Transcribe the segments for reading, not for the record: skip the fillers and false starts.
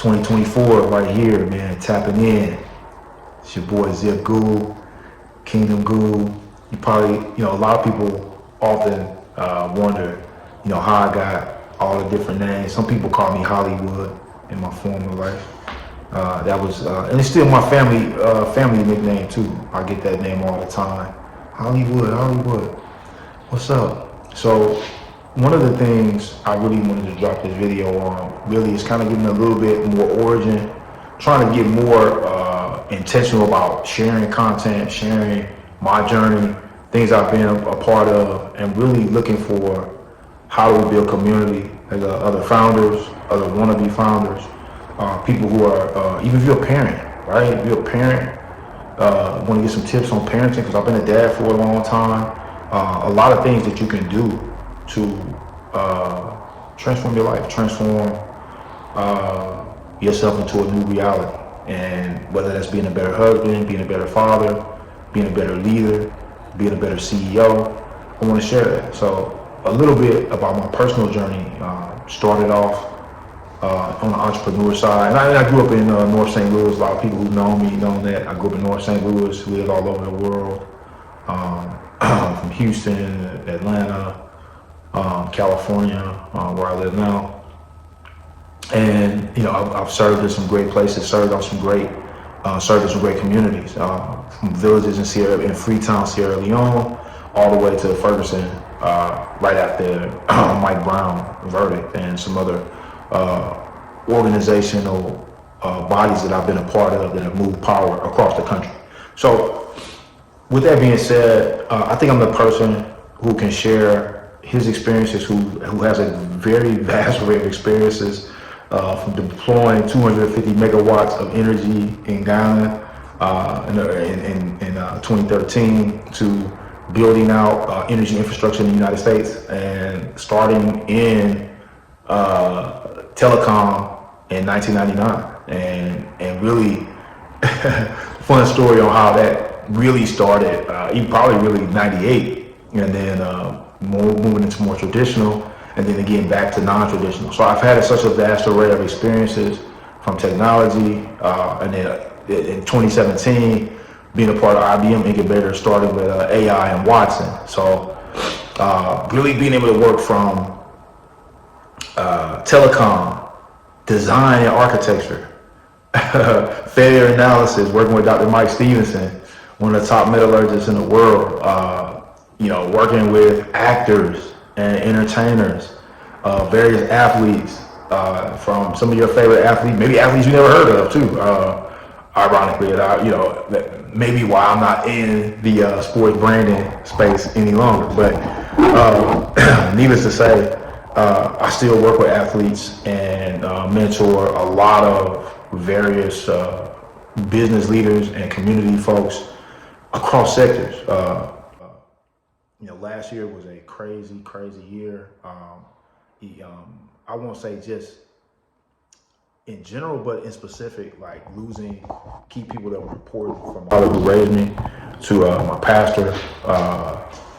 2024 right here, man, tapping in. It's your boy Zip Ghoul, Kingdom Ghoul. You probably, a lot of people often wonder, how I got all the different names. Some people call me Hollywood in my former life. That was, and it's still my family nickname too. I get that name all the time. Hollywood. What's up? So one of the things I really wanted to drop this video on really is kind of giving a little bit more origin, trying to get more intentional about sharing content, sharing my journey, things I've been a part of, and really looking for how do we build community as other founders, other wannabe founders, people who are, even if you're a parent, right? If you're a parent, want to get some tips on parenting, because I've been a dad for a long time. A lot of things that you can do to transform your life, transform yourself into a new reality. And whether that's being a better husband, being a better father, being a better leader, being a better CEO, I want to share that. So a little bit about my personal journey. Started off on the entrepreneur side. And I grew up in North St. Louis. A lot of people who know me know that. I grew up in North St. Louis, lived all over the world. From Houston, Atlanta, California, where I live now. And, I've served in some great places, served in some great communities, from villages in Freetown, Sierra Leone, all the way to Ferguson, right after Mike Brown verdict, and some other organizational bodies that I've been a part of that have moved power across the country. So with that being said, I think I'm the person who can share his experiences, who has a very vast array of experiences, from deploying 250 megawatts of energy in Ghana in 2013 to building out energy infrastructure in the United States and starting in telecom in 1999, and really fun story on how that really started. Probably really 98, and then moving into more traditional, and then again back to non-traditional. So I've had such a vast array of experiences from technology, and then in 2017, being a part of IBM Incubator, starting with AI and Watson. So really being able to work from telecom, design and architecture, failure analysis, working with Dr. Mike Stevenson, one of the top metallurgists in the world, working with actors and entertainers, various athletes, from some of your favorite athletes, maybe athletes you never heard of too, ironically, maybe why I'm not in the sports branding space any longer. But needless to say, I still work with athletes and mentor a lot of various business leaders and community folks across sectors. Last year was a crazy year. I won't say just in general, but in specific, like losing key people that were important, from my father who raised me to my pastor,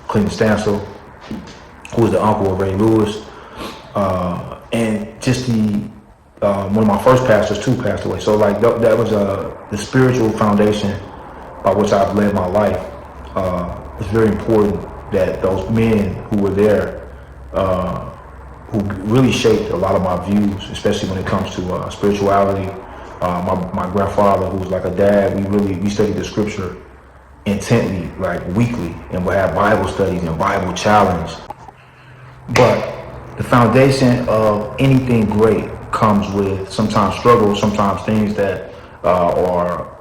Clinton Stansel, who was the uncle of Ray Lewis, and just one of my first pastors too passed away. So like that was the spiritual foundation by which I've led my life. It's very important that those men who were there, who really shaped a lot of my views, especially when it comes to spirituality. My grandfather, who was like a dad, we studied the scripture intently, like weekly, and would have Bible studies and Bible challenge. But the foundation of anything great comes with sometimes struggle, sometimes things that are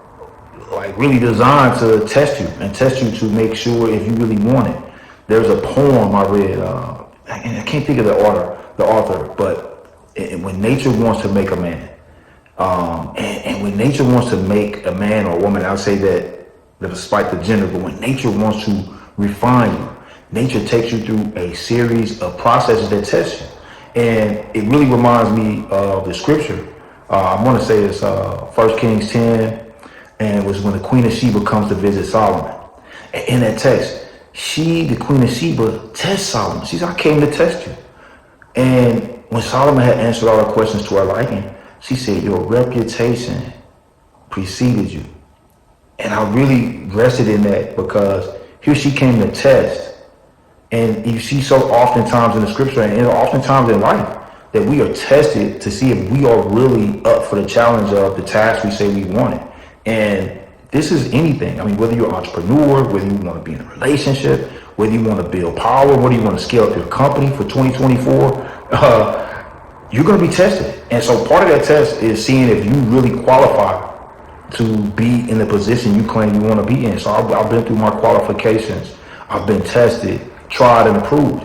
like really designed to test you to make sure if you really want it. There's a poem I read, and I can't think of the author, but when nature wants to make a man, and when nature wants to make a man or a woman, I would say that despite the gender, but when nature wants to refine you, nature takes you through a series of processes that test you. And it really reminds me of the scripture. I want to say it's 1 Kings 10, and it was when the Queen of Sheba comes to visit Solomon. And in that text, the Queen of Sheba, tests Solomon. She said, I came to test you. And when Solomon had answered all the questions to her liking, She said, your reputation preceded you. And I really rested in that because here she came to test. And you see so oftentimes in the scripture and oftentimes in life that we are tested to see if we are really up for the challenge of the task we say we wanted. And this is anything. I mean, whether you're an entrepreneur, whether you want to be in a relationship, whether you want to build power, whether you want to scale up your company for 2024, you're going to be tested. And so part of that test is seeing if you really qualify to be in the position you claim you want to be in. So I've been through my qualifications. I've been tested, tried, and approved.